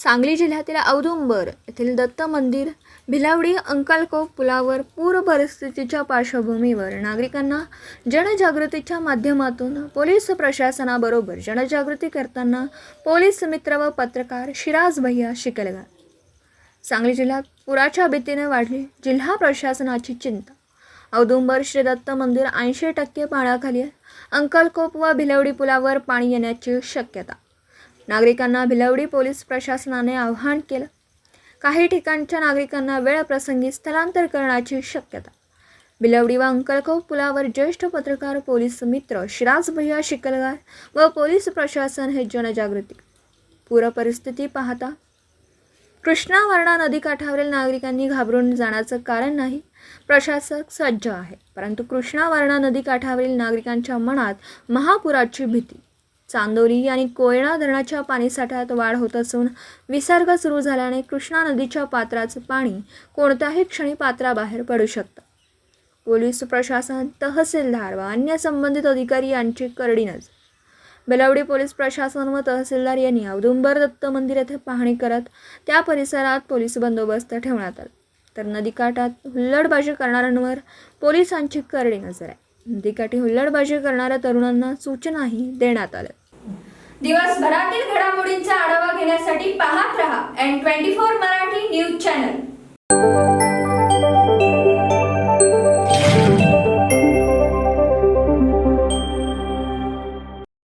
सांगली जिल्ह्यातील औदुंबर येथील दत्त मंदिर भिलावडी अंकलकोप पुलावर पूर परिस्थितीच्या पार्श्वभूमीवर नागरिकांना जनजागृतीच्या माध्यमातून पोलीस प्रशासनाबरोबर जनजागृती करताना पोलीस मित्र व पत्रकार शिराज भैया शिकलगार। सांगली जिल्ह्यात पुराच्या भीतीने वाढली जिल्हा प्रशासनाची चिंता। औदुंबर श्री दत्त मंदिर 80% पाण्याखाली आहे। अंकलकोप व भिलावडी पुलावर पाणी येण्याची शक्यता। नागरिकांना भिलावडी पोलीस प्रशासनाने आवाहन केलं। काही ठिकाणच्या नागरिकांना वेळप्रसंगी स्थलांतर करण्याची शक्यता। भिलावडी व अंकलकोप पुलावर ज्येष्ठ पत्रकार पोलीस मित्र शिराज भैया शिकलगार व पोलीस प्रशासन हे जनजागृती। पूर परिस्थिती पाहता कृष्णा वारणा नदीकाठावरील नागरिकांनी घाबरून जाण्याचं कारण नाही। प्रशासक सज्ज आहे, परंतु कृष्णा वारणा नदीकाठावरील नागरिकांच्या मनात महापुराची भीती। चांदोली आणि कोयना धरणाच्या पाणीसाठ्यात वाढ होत असून विसर्ग सुरू झाल्याने कृष्णा नदीच्या पात्राचे पाणी कोणत्याही क्षणी पात्राबाहेर पडू शकते। पोलीस प्रशासन, तहसीलदार व अन्य संबंधित अधिकारी यांची करडी नजर। भिलावडी पोलीस प्रशासन व तहसीलदार यांनी औदुंबर दत्त मंदिर येथे पाहणी करत त्या परिसरात पोलीस बंदोबस्त ठेवण्यात आला। तर नदीकाठात हुल्लडबाजी करणाऱ्यांवर पोलिसांची करडी नजर आहे। नदीकाठी हुल्लडबाजी करणाऱ्या तरुणांना सूचनाही देण्यात आल्या। दिवसभरातील घडामोडींचा आढावा घेण्यासाठी पाहत रहा N24 मराठी न्यूज चॅनल।